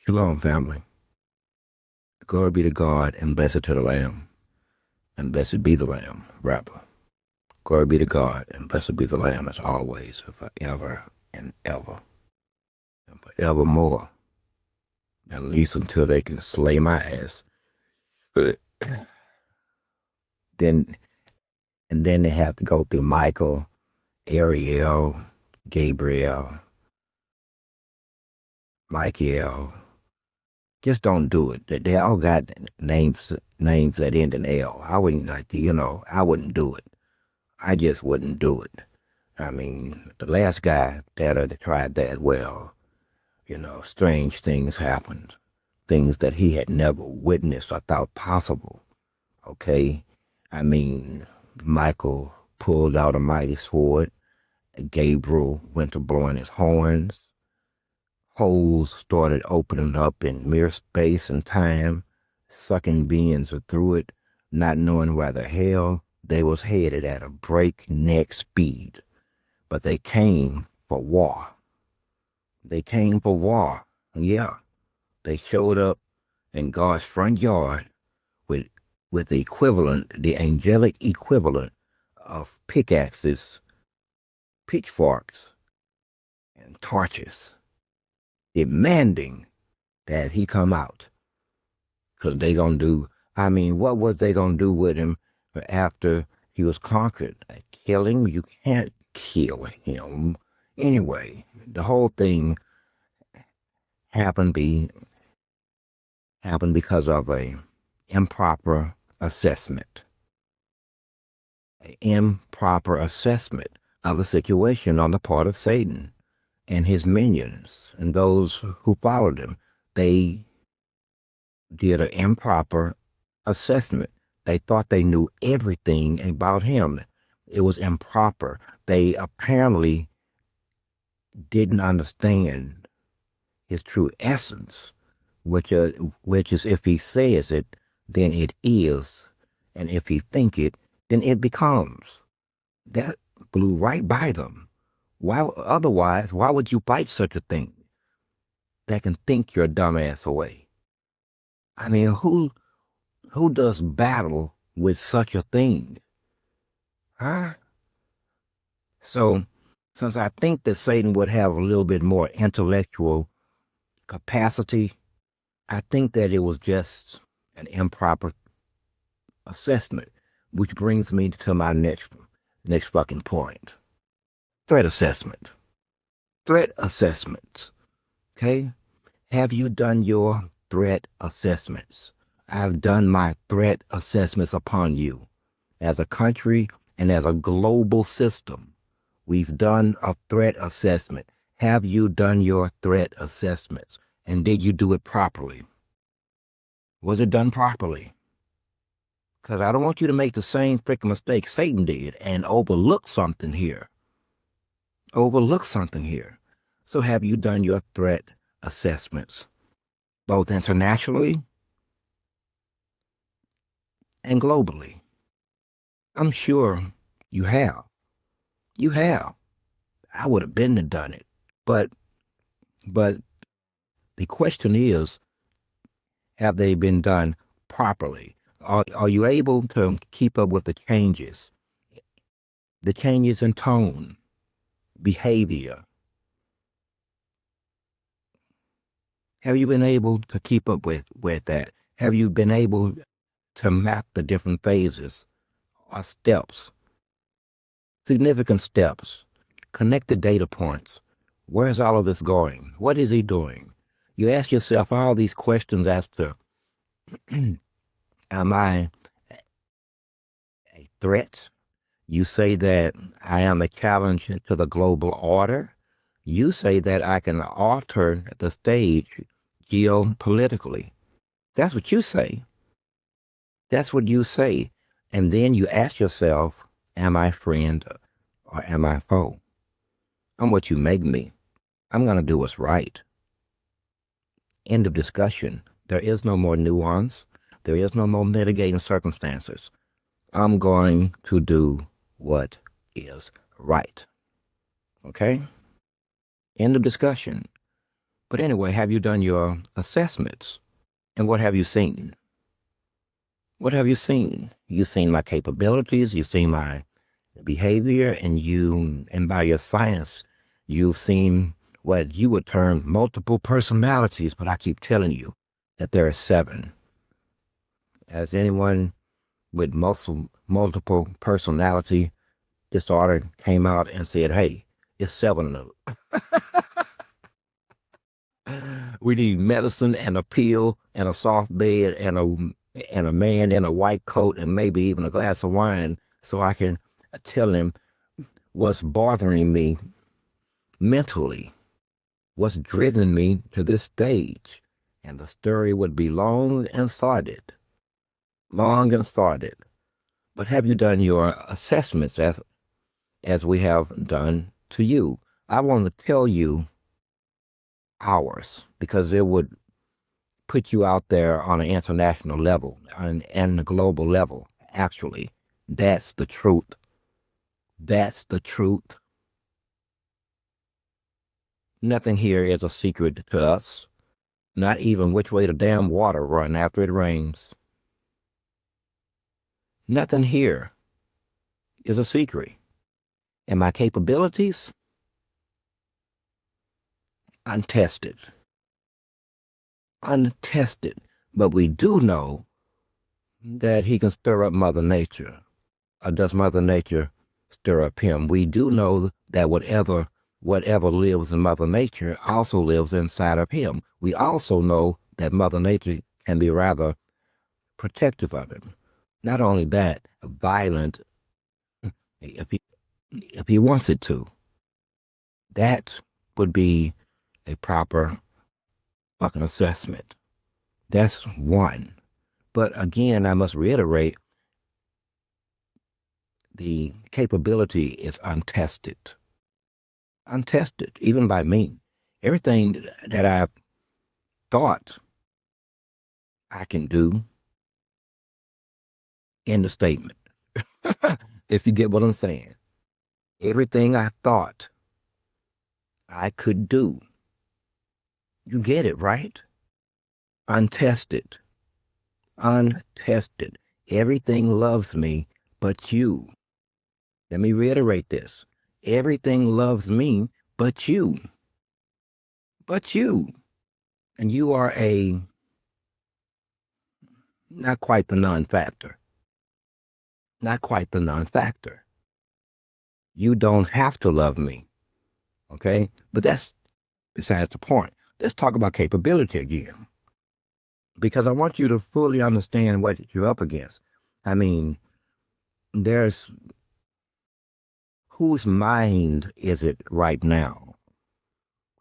Shalom, family. Glory be to God, and blessed to the Lamb, and blessed be the Lamb, rapper. Glory be to God, and blessed be the Lamb as always, forever and ever, and forevermore, at least until they can slay my ass. But then, and then they have to go through Michael, Ariel, Gabriel, Michael. Just don't do it. They all got names that end in L. I wouldn't I wouldn't do it. I just wouldn't do it. I mean, the last guy that tried that, well, strange things happened. Things that he had never witnessed or thought possible. Okay? I mean, Michael pulled out a mighty sword. Gabriel went to blowing his horns. Holes started opening up in mere space and time, sucking beings through it, not knowing where the hell they was headed at a breakneck speed. But they came for war. They came for war. Yeah. They showed up in God's front yard with the equivalent, the angelic equivalent of pickaxes, pitchforks, and torches, demanding that he come out. Because they gonna do, what was they gonna do with him after he was conquered? Kill him? You can't kill him. Anyway, the whole thing happened because of a improper assessment. An improper assessment of the situation on the part of Satan and his minions and those who followed him. They did an improper assessment. They thought they knew everything about him. It was improper. They apparently didn't understand his true essence, which is if he says it, then it is, and if he think it, then it becomes. That blew right by them. Why would you fight such a thing that can think your dumb ass away? I mean, who does battle with such a thing? Huh? So, since I think that Satan would have a little bit more intellectual capacity, I think that it was just an improper assessment, which brings me to my next fucking point. Threat assessment. Threat assessments. Okay? Have you done your threat assessments? I've done my threat assessments upon you. As a country and as a global system, we've done a threat assessment. Have you done your threat assessments? And did you do it properly? Was it done properly? Because I don't want you to make the same freaking mistake Satan did and overlook something here. So have you done your threat assessments, both internationally and globally? I'm sure you have. You have. I would have been to done it. But the question is, have they been done properly? Are you able to keep up with the changes in tone, behavior? Have you been able to keep up with that? Have you been able to map the different phases or steps, significant steps, connect the data points? Where is all of this going? What is he doing? You ask yourself all these questions as to, am I a threat? You say that I am a challenge to the global order. You say that I can alter the stage geopolitically. That's what you say. And then you ask yourself, am I friend or am I foe? I'm what you make me. I'm going to do what's right. End of discussion. There is no more nuance. There is no more mitigating circumstances. I'm going to do what is right. Okay? End of discussion. But anyway, have you done your assessments? And what have you seen? What have you seen? You've seen my capabilities, you've seen my behavior, and by your science, you've seen what you would term multiple personalities, but I keep telling you that there are 7. As anyone with multiple personality disorder came out and said, hey, it's 7 of them. We need medicine and a pill and a soft bed and a man in a white coat and maybe even a glass of wine so I can tell him what's bothering me mentally, what's driven me to this stage. And the story would be long and sordid. Long and sordid. But have you done your assessments as we have done to you? I want to tell you ours because it would put you out there on an international level and a global level. Actually, that's the truth. That's the truth. Nothing here is a secret to us. Not even which way the damn water run after it rains. Nothing here is a secret. And my capabilities? Untested. Untested. But we do know that he can stir up Mother Nature. Or does Mother Nature stir up him? We do know that whatever lives in Mother Nature also lives inside of him. We also know that Mother Nature can be rather protective of him. Not only that, violent if he wants it to. That would be a proper fucking assessment. That's one. But again, I must reiterate, the capability is untested. Untested, even by me. Everything that I've thought I can do in the statement. If you get what I'm saying. Everything I thought I could do. You get it, right? Untested. Untested. Everything loves me but you. Let me reiterate this. Everything loves me but you. But you. And you are not quite the non-factor. Not quite the non-factor. You don't have to love me. Okay? But that's besides the point. Let's talk about capability again. Because I want you to fully understand what you're up against. I mean, there's whose mind is it right now?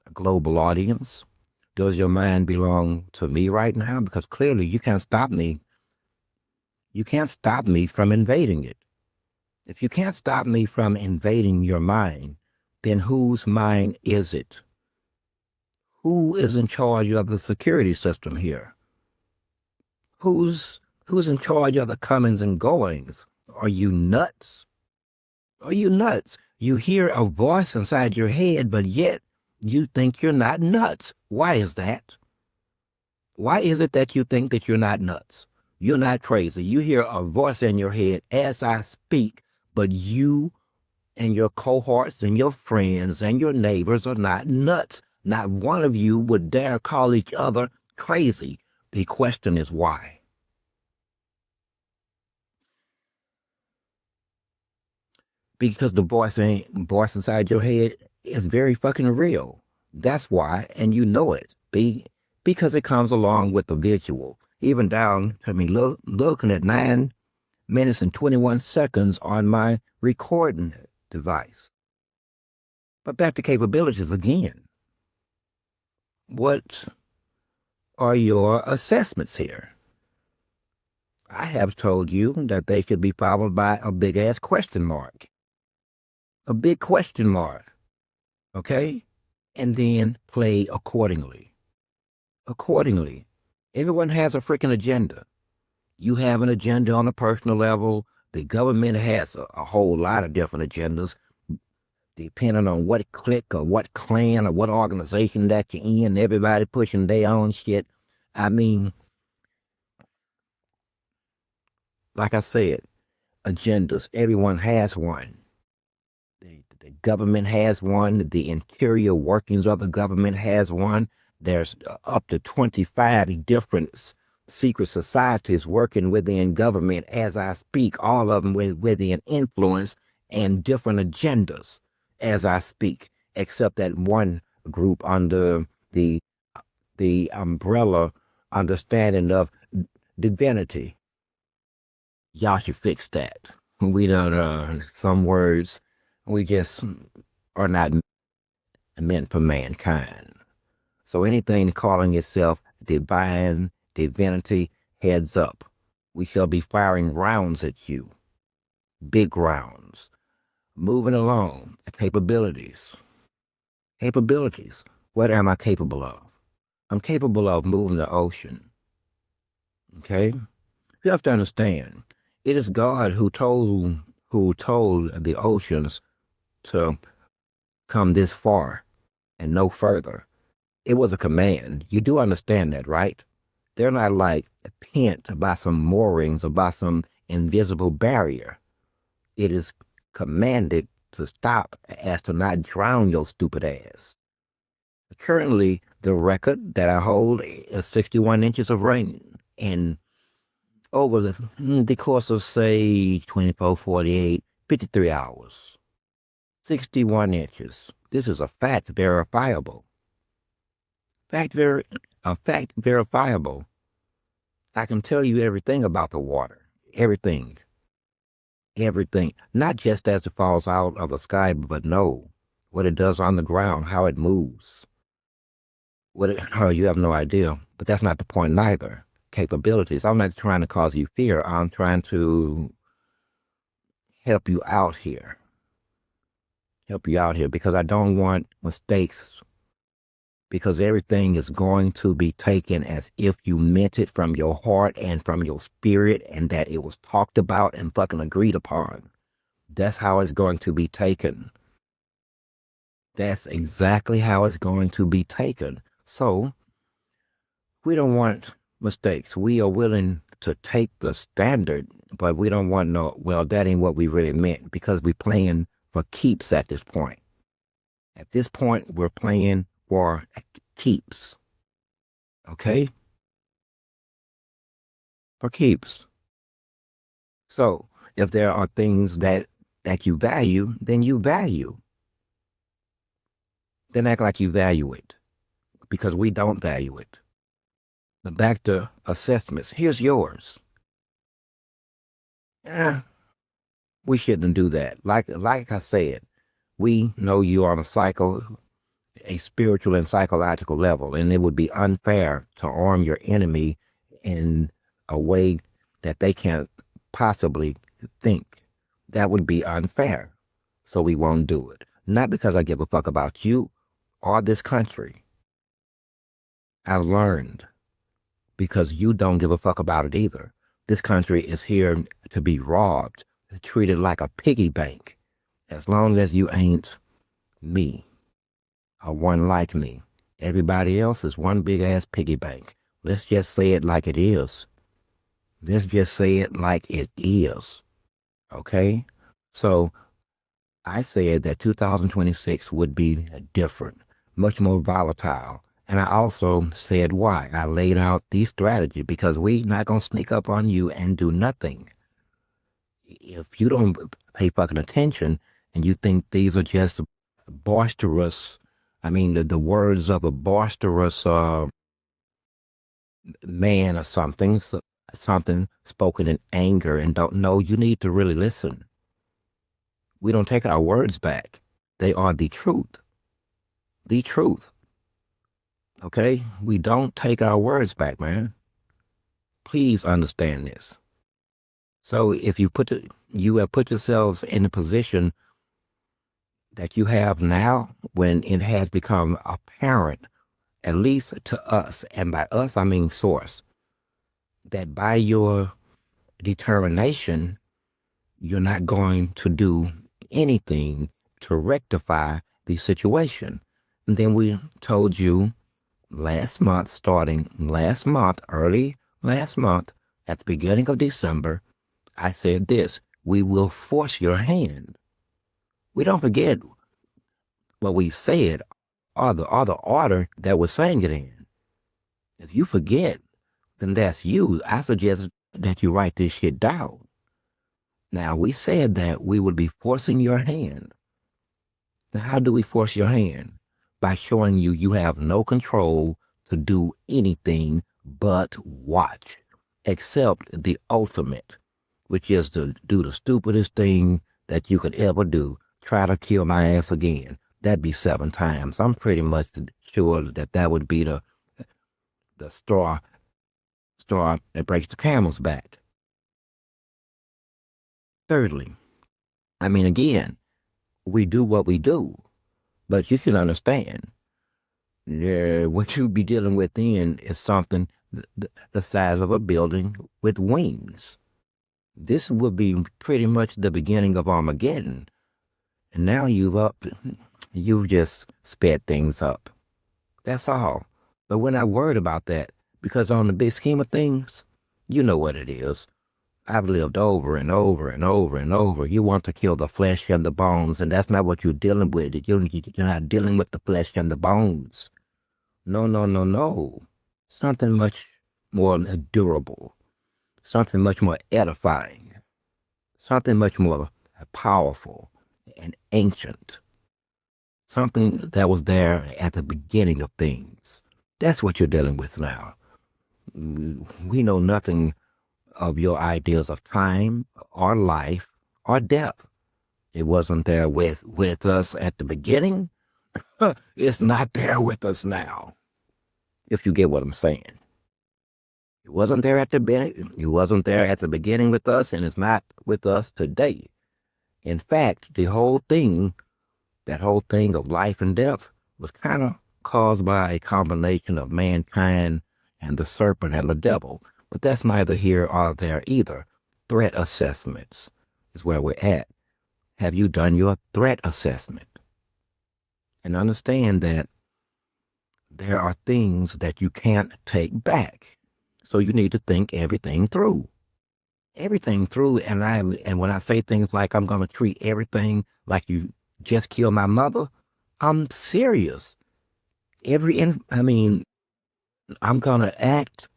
A global audience? Does your mind belong to me right now? Because clearly you can't stop me. You can't stop me from invading it. If you can't stop me from invading your mind, then whose mind is it? Who is in charge of the security system here? Who's in charge of the comings and goings? Are you nuts? Are you nuts? You hear a voice inside your head, but yet you think you're not nuts. Why is that? Why is it that you think that you're not nuts? You're not crazy. You hear a voice in your head as I speak, but you and your cohorts and your friends and your neighbors are not nuts. Not one of you would dare call each other crazy. The question is why? Because the voice inside your head is very fucking real. That's why, and you know it. Because it comes along with the visual. Even down to me looking at 9 minutes and 21 seconds on my recording device. But back to capabilities again. What are your assessments here? I have told you that they should be followed by a big ass question mark. A big question mark. Okay? And then play accordingly. Accordingly. Everyone has a freaking agenda. You have an agenda on a personal level. The government has a whole lot of different agendas. depending on what clique or what clan or what organization that you're in, everybody pushing their own shit. I mean, like I said, agendas. Everyone has one. The government has one. The interior workings of the government has one. There's up to 25 different secret societies working within government as I speak, all of them within influence and different agendas as I speak, except that one group under the umbrella understanding of divinity. Y'all should fix that. We don't, some words, we just are not meant for mankind. So anything calling itself divine, divinity, heads up. We shall be firing rounds at you. Big rounds. Moving along. Capabilities. Capabilities. What am I capable of? I'm capable of moving the ocean. Okay? You have to understand, it is God who told the oceans to come this far and no further. It was a command. You do understand that, right? They're not like pent by some moorings or by some invisible barrier. It is commanded to stop as to not drown your stupid ass. Currently, the record that I hold is 61 inches of rain. And over the course of, say, 24, 48, 53 hours. 61 inches. This is a fact verifiable. A fact verifiable. I can tell you everything about the water. Everything. Everything. Not just as it falls out of the sky, but no. What it does on the ground, how it moves. Oh, you have no idea. But that's not the point neither. Capabilities. I'm not trying to cause you fear. I'm trying to help you out here. Help you out here because I don't want mistakes. Because everything is going to be taken as if you meant it from your heart and from your spirit and that it was talked about and fucking agreed upon. That's how it's going to be taken. That's exactly how it's going to be taken. So, we don't want mistakes. We are willing to take the standard, but we don't want no, well, that ain't what we really meant because we're playing for keeps at this point. At this point, we're playing for keeps. Okay? For keeps. So, if there are things that you value, then you value. Then act like you value it because we don't value it. But back to assessments. Here's yours. We shouldn't do that. Like I said, we know you're on a spiritual and psychological level, and it would be unfair to arm your enemy in a way that they can't possibly think. That would be unfair. So we won't do it. Not because I give a fuck about you or this country. I've learned because you don't give a fuck about it either. This country is here to be robbed, treated like a piggy bank. As long as you ain't me or one like me. Everybody else is one big ass piggy bank. Let's just say it like it is. Let's just say it like it is. Okay? So I said that 2026 would be different, much more volatile. And I also said why. I laid out the strategy because we not going to sneak up on you and do nothing. If you don't pay fucking attention and you think these are just boisterous, I mean, the words of a boisterous man or something, something spoken in anger and don't know, you need to really listen. We don't take our words back. They are the truth. The truth. Okay? We don't take our words back, man. Please understand this. So if you have put yourselves in a position that you have now when it has become apparent, at least to us, and by us I mean source, that by your determination, you're not going to do anything to rectify the situation. And then we told you last month, starting last month, early last month, at the beginning of December, I said this: we will force your hand. We don't forget what we said or the order that we're saying it in. If you forget, then that's you. I suggest that you write this shit down. Now, we said that we would be forcing your hand. Now, how do we force your hand? By showing you you have no control to do anything but watch, except the ultimate, which is to do the stupidest thing that you could ever do: try to kill my ass again. That'd be 7 times. I'm pretty much sure that that would be the straw that breaks the camel's back. Thirdly, again, we do what we do, but you should understand, what you be dealing with then is something the size of a building with wings. This would be pretty much the beginning of Armageddon. And now you've just sped things up. That's all. But we're not worried about that, because on the big scheme of things, you know what it is. I've lived over and over and over and over. You want to kill the flesh and the bones, and that's not what you're dealing with. You're not dealing with the flesh and the bones. No, no, no, no. Something much more durable. Something much more edifying. Something much more powerful and ancient. Something that was there at the beginning of things. That's what you're dealing with now. We know nothing of your ideas of time or life or death. It wasn't there with us at the beginning. It's not there with us now, if you get what I'm saying. It wasn't there at the beginning. It wasn't there at the beginning with us, and it's not with us today. In fact, that whole thing of life and death was kind of caused by a combination of mankind and the serpent and the devil. But that's neither here or there either. Threat assessments is where we're at. Have you done your threat assessment? And understand that there are things that you can't take back. So you need to think everything through. Everything through. And when I say things like I'm going to treat everything like you just killed my mother, I'm serious. I'm going to act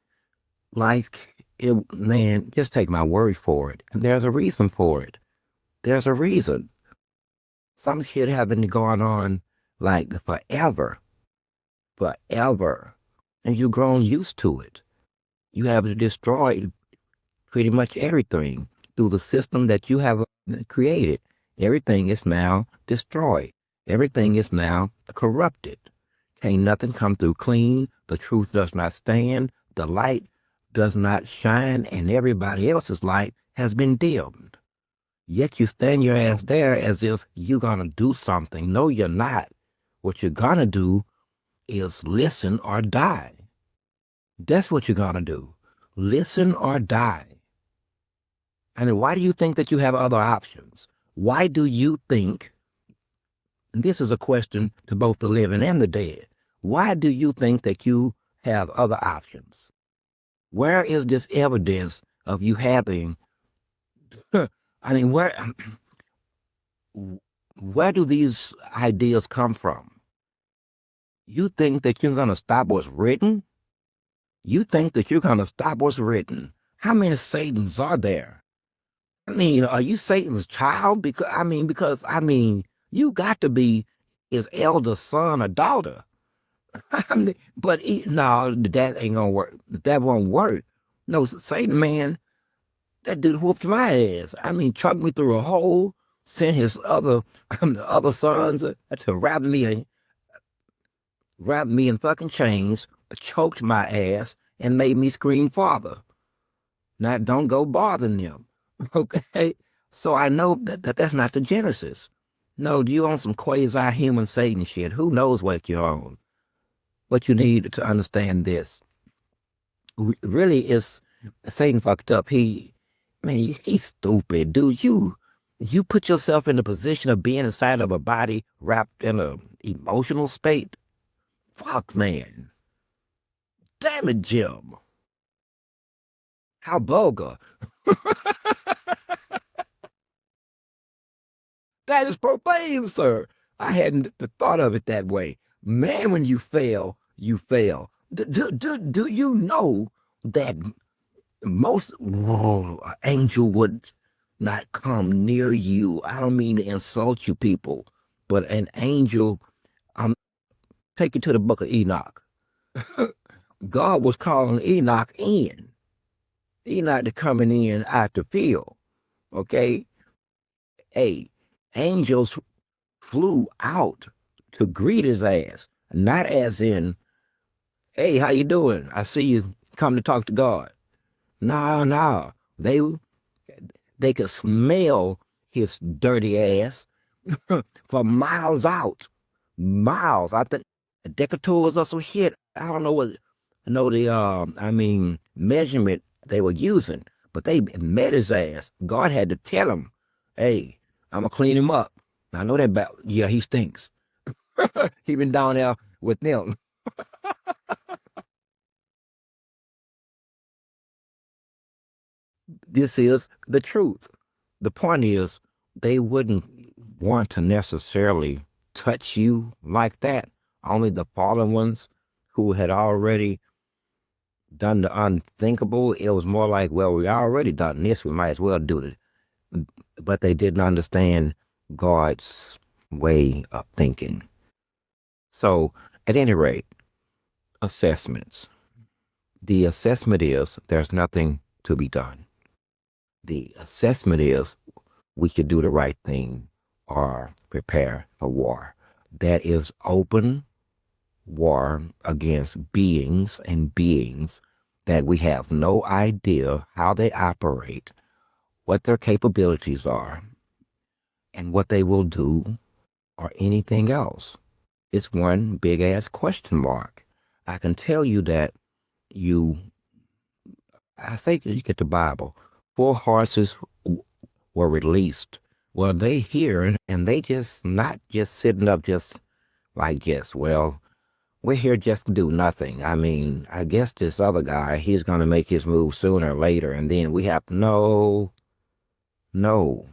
like it, man, just take my word for it. And there's a reason for it. There's a reason. Some shit have been going on like forever. And you've grown used to it. You have destroyed pretty much everything through the system that you have created. Everything is now destroyed. Everything is now corrupted. Can't nothing come through clean. The truth does not stand. The light does not shine, and everybody else's light has been dimmed. Yet you stand your ass there as if you're going to do something. No, you're not. What you're going to do is listen or die. That's what you're going to do. Listen or die. And why do you think that you have other options? Why do you think, and this is a question to both the living and the dead, why do you think that you have other options? Where is this evidence of you having, where do these ideas come from? You think that you're going to stop what's written? You think that you're going to stop what's written? How many Satans are there? Are you Satan's child? Because you got to be his elder son or daughter. But no, that ain't gonna work. That won't work. No, Satan, man, that dude whooped my ass. Chucked me through a hole, sent his other sons to wrap me in fucking chains, choked my ass, and made me scream, "Father." Now, don't go bothering them, okay? So I know that's not the Genesis. No, you on some quasi-human Satan shit. Who knows what you're on? But you need to understand this. Really, Satan fucked up. He's stupid, dude. You put yourself in the position of being inside of a body wrapped in a emotional state. Fuck, man. Damn it, Jim. How vulgar. That is profane, sir. I hadn't thought of it that way. Man, when you fail, you fail. Do you know that most angel would not come near you? I don't mean to insult you people, but an angel, take you to the book of Enoch. God was calling Enoch in. Enoch to coming in out the field. Okay? Hey, angels flew out to greet his ass, not as in, "Hey, how you doing? I see you come to talk to God." No, no, they could smell his dirty ass for miles out, miles. I think decatours or some shit. I don't know what, know the measurement they were using, but they met his ass. God had to tell him, "Hey, I'm gonna clean him up." I know that about. Yeah, he stinks. He been down there with them. This is the truth. The point is, they wouldn't want to necessarily touch you like that. Only the fallen ones who had already done the unthinkable. It was more like, well, we already done this. We might as well do it. But they didn't understand God's way of thinking. So, at any rate, assessments. The assessment is there's nothing to be done. The assessment is we should do the right thing or prepare for war. That is open war against beings and beings that we have no idea how they operate, what their capabilities are, and what they will do or anything else. It's one big ass question mark. I can tell you that you, I think you get the Bible, 4 horses were released. Well, they here and they just not just sitting up just like this. Well, we're here just to do nothing. I mean, I guess this other guy, he's going to make his move sooner or later. And then we have to, no, no,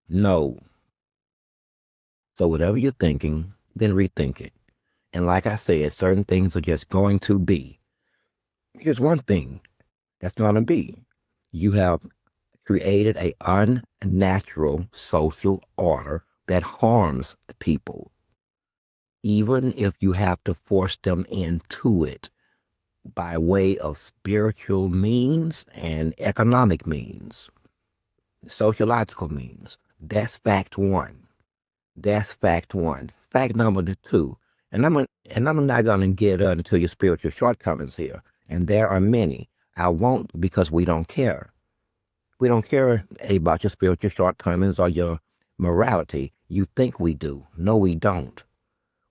no. So whatever you're thinking, then rethink it. And like I said, certain things are just going to be. Here's one thing that's going to be. You have created a unnatural social order that harms the people, even if you have to force them into it by way of spiritual means and economic means, sociological means. That's fact one. That's fact one. Fact number two, and I'm not going to get into your spiritual shortcomings here, and there are many. I won't because we don't care. We don't care about your spiritual shortcomings or your morality. You think we do. No, we don't.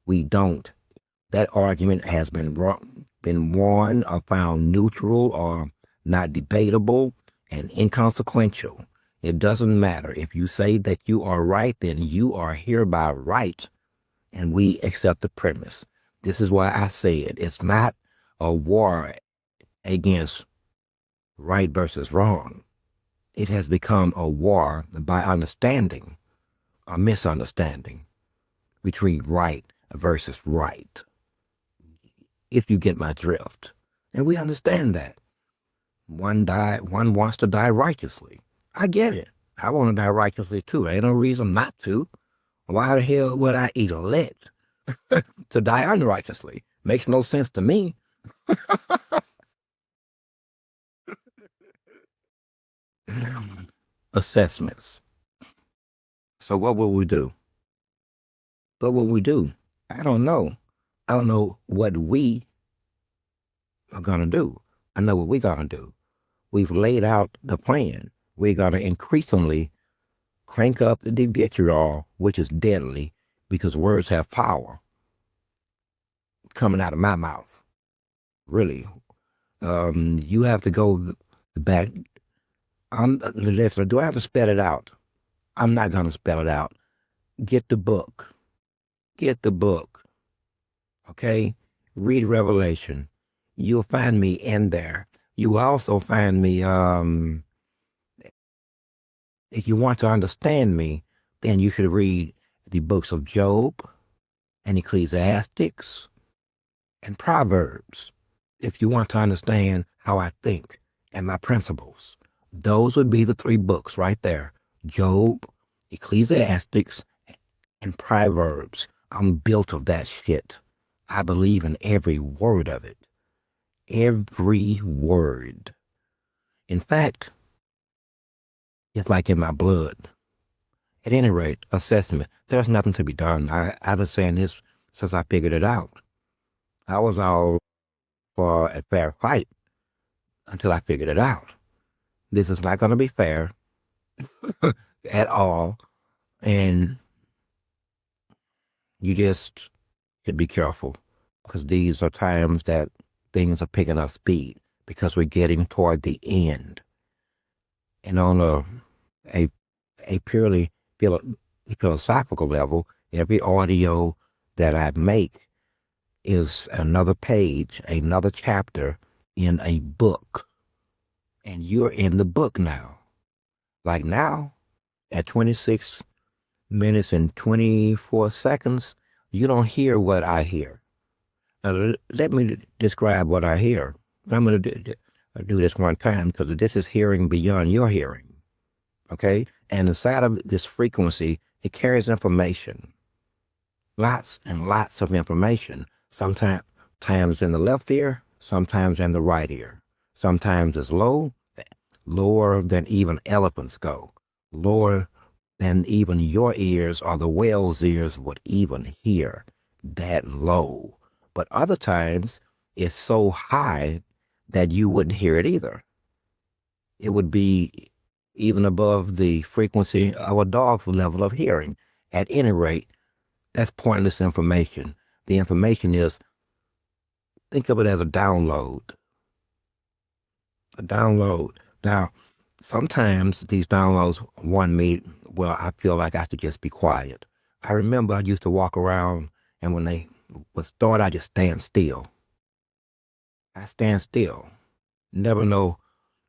We don't. That argument has been won or found neutral or not debatable and inconsequential. It doesn't matter. If you say that you are right, then you are hereby right, and we accept the premise. This is why I say it. It's not a war against right versus wrong. It has become a war by understanding or misunderstanding between right versus right, if you get my drift. And we understand that. One wants to die righteously. I get it. I want to die righteously too. Ain't no reason not to. Why the hell would I elect to die unrighteously? Makes no sense to me. Assessments. So what will we do? What will we do? I don't know. I don't know what we are going to do. I know what we're going to do. We've laid out the plan. We're going to increasingly crank up the vitriol, which is deadly because words have power coming out of my mouth. Really. You have to go back. Listen, do I have to spell it out? I'm not going to spell it out. Get the book. Get the book. Okay? Read Revelation. You'll find me in there. You also find me, if you want to understand me, then you should read the books of Job and Ecclesiastics and Proverbs. If you want to understand how I think and my principles, those would be the 3 books right there. Job, Ecclesiastics, and Proverbs. I'm built of that shit. I believe in every word of it. Every word. In fact, it's like in my blood. At any rate, assessment. There's nothing to be done. I've been saying this since I figured it out. I was all for a fair fight until I figured it out. This is not going to be fair at all. And you just should be careful, because these are times that things are picking up speed because we're getting toward the end. And on a purely philosophical level, every audio that I make is another page, another chapter in a book. And you're in the book now. Like now, at 26 minutes and 24 seconds, you don't hear what I hear. Now, let me describe what I hear. I'm going to do this one time, because this is hearing beyond your hearing. Okay? And inside of this frequency, it carries information. Lots and lots of information. Sometimes in the left ear, sometimes in the right ear. Sometimes it's low, lower than even elephants go. Lower than even your ears or the whale's ears would even hear. That low. But other times, it's so high that you wouldn't hear it either. It would be even above the frequency of a dog's level of hearing. At any rate, that's pointless information. The information is, think of it as a download. A download. Now, sometimes these downloads want me, well, I feel like I should just be quiet. I remember I used to walk around, and when they would start, I just stand still. I stand still. Never know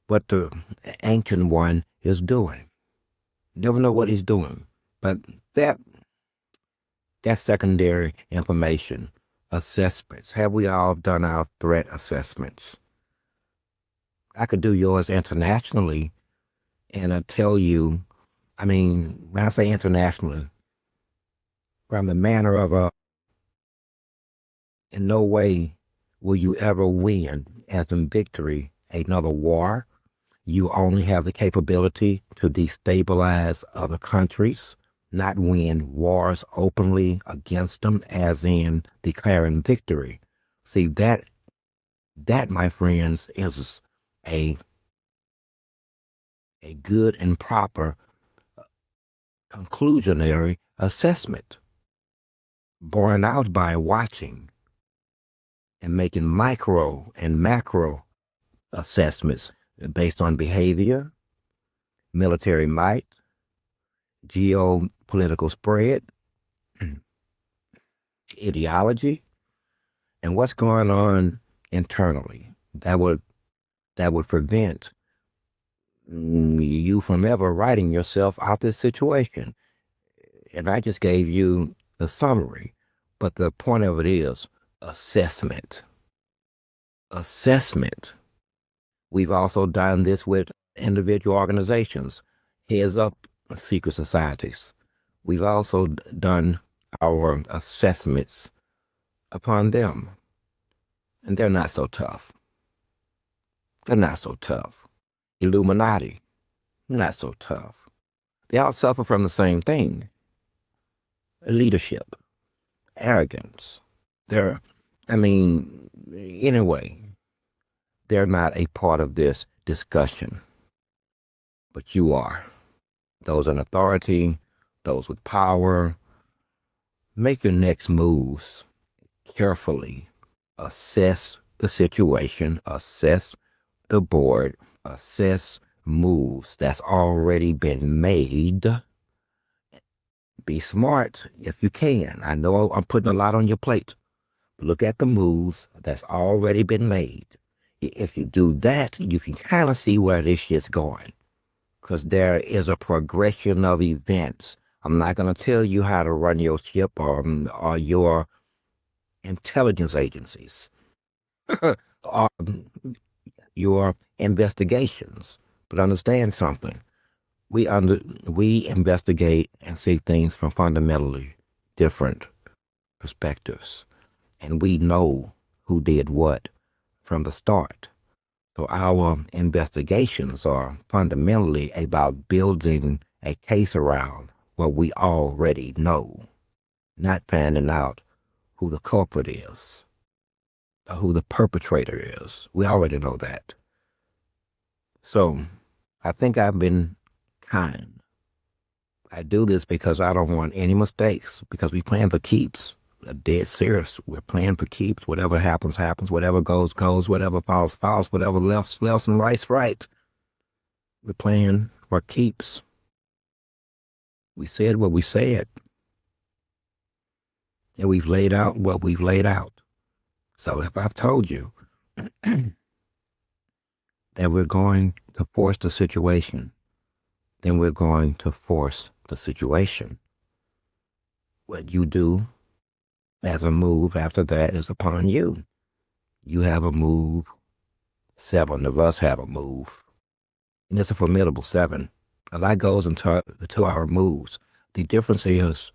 what the ancient one is doing. Never know what he's doing. But that's secondary information. Assessments. Have we all done our threat assessments? I could do yours internationally, and I tell you, I mean, when I say internationally, from the manner of in no way will you ever win as in victory another war. You only have the capability to destabilize other countries, not win wars openly against them, as in declaring victory. See, that, my friends, is a good and proper conclusionary assessment, borne out by watching and making micro and macro assessments based on behavior, military might, geopolitical spread, ideology, and what's going on internally. That would prevent you from ever writing yourself out this situation. And I just gave you the summary, but the point of it is assessment. Assessment. We've also done this with individual organizations, heads up secret societies. We've also done our assessments upon them. And they're not so tough. They're not so tough. Illuminati, not so tough. They all suffer from the same thing. Leadership, arrogance. Anyway, they're not a part of this discussion. But you are. Those in authority, those with power. Make your next moves carefully. Assess the situation, assess the board, assess moves that's already been made, Be smart if you can. I know I'm putting a lot on your plate. Look at the moves that's already been made. If you do that, you can kind of see where this shit's going. Because there is a progression of events. I'm not going to tell you how to run your ship or your intelligence agencies or your investigations. But understand something. We investigate and see things from fundamentally different perspectives. And we know who did what from the start. So our investigations are fundamentally about building a case around what we already know, not finding out who the culprit is or who the perpetrator is. We already know that. So I think I've been kind. I do this because I don't want any mistakes, because we plan for keeps. Dead serious. We're playing for keeps. Whatever happens, happens. Whatever goes, goes. Whatever falls, falls. Whatever left, left, and right's right. We're playing for keeps. We said what we said. And we've laid out what we've laid out. So if I've told you that we're going to force the situation, then we're going to force the situation. What you do as a move after that is upon you. You have a move. 7 of us have a move. And it's a formidable 7. A lot goes into our moves. The difference is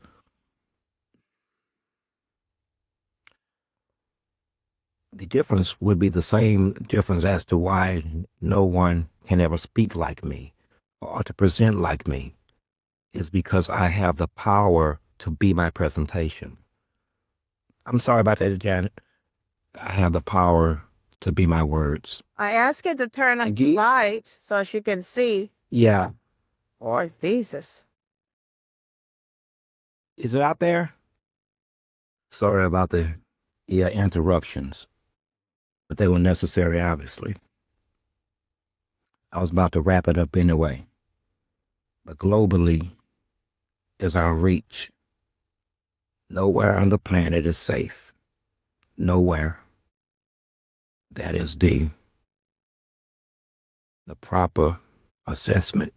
the difference would be the same difference as to why no one can ever speak like me or to present like me, is because I have the power to be my presentation. I'm sorry about that, Janet. I have the power to be my words. I asked you to turn on the light so she can see. Yeah. Or Jesus. Is it out there? Sorry about the interruptions, but they were necessary, obviously. I was about to wrap it up anyway. But globally is our reach. Nowhere on the planet is safe. Nowhere. That is the proper assessment.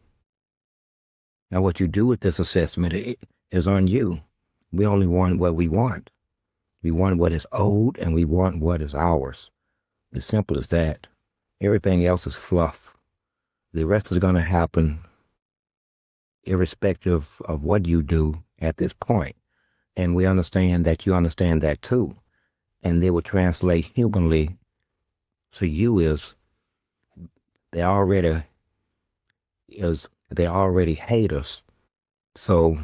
Now, what you do with this assessment is on you. We only want what we want. We want what is owed, and we want what is ours. As simple as that. Everything else is fluff. The rest is going to happen irrespective of what you do at this point. And we understand that you understand that too. And they will translate humanly to you is they already hate us. So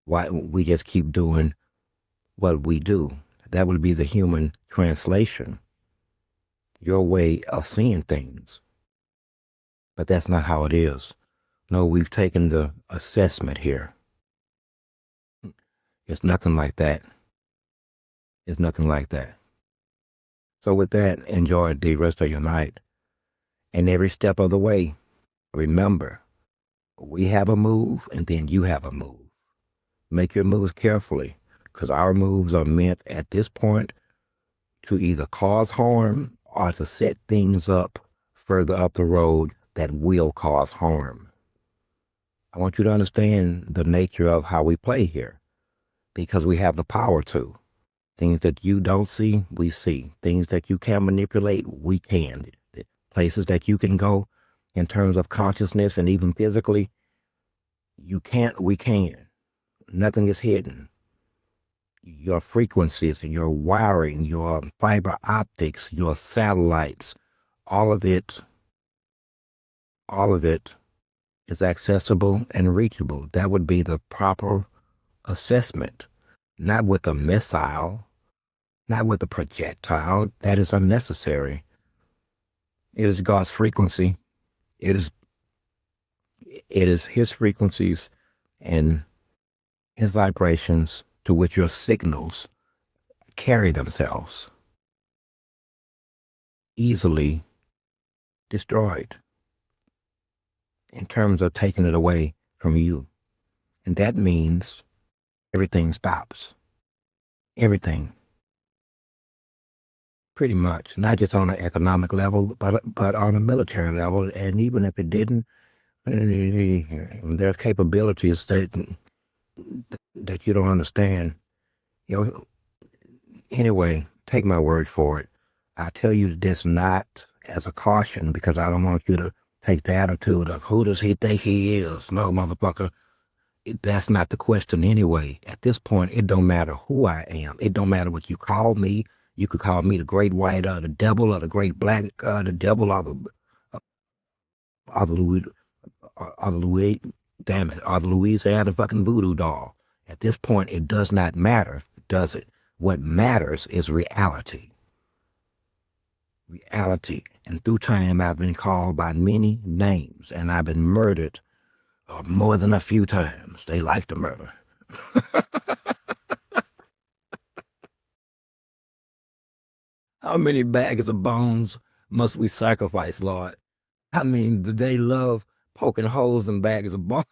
why we just keep doing what we do? That would be the human translation. Your way of seeing things. But that's not how it is. No, we've taken the assessment here. It's nothing like that. It's nothing like that. So with that, enjoy the rest of your night. And every step of the way, remember, we have a move and then you have a move. Make your moves carefully, because our moves are meant at this point to either cause harm or to set things up further up the road that will cause harm. I want you to understand the nature of how we play here, because we have the power to. Things that you don't see, we see. Things that you can manipulate, we can. Places that you can go in terms of consciousness and even physically, you can't, we can. Nothing is hidden. Your frequencies, your wiring, your fiber optics, your satellites, all of it is accessible and reachable. That would be the proper assessment. Not with a missile, not with a projectile. That is unnecessary. It is God's frequency. It is his frequencies and his vibrations to which your signals carry themselves, easily destroyed in terms of taking it away from you. And that means everything stops. Everything. Pretty much. Not just on an economic level, but on a military level. And even if it didn't, there are capabilities that you don't understand. You know, anyway, take my word for it. I tell you this not as a caution because I don't want you to take the attitude of who does he think he is? No, motherfucker. That's not the question anyway. At this point, it don't matter who I am. It don't matter what you call me. You could call me the great white or the devil or the great black, the devil or the Louis, or the Louis, damn it, or the Louisiana fucking voodoo doll. At this point, it does not matter, does it? What matters is reality. Reality. And through time, I've been called by many names, and I've been murdered more than a few times. They like to murder. How many bags of bones must we sacrifice, Lord? I mean, they love poking holes in bags of bones.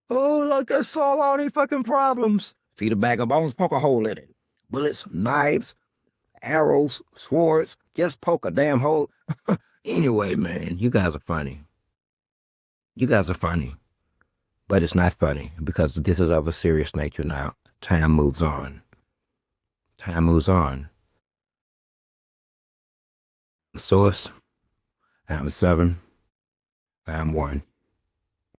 Oh, look, let's solve all these fucking problems. Feed a bag of bones, poke a hole in it. Bullets, knives, arrows, swords, just poke a damn hole. Anyway, man, you guys are funny. You guys are funny. But it's not funny because this is of a serious nature now. Time moves on. Time moves on. Source, I'm 7, I'm 1.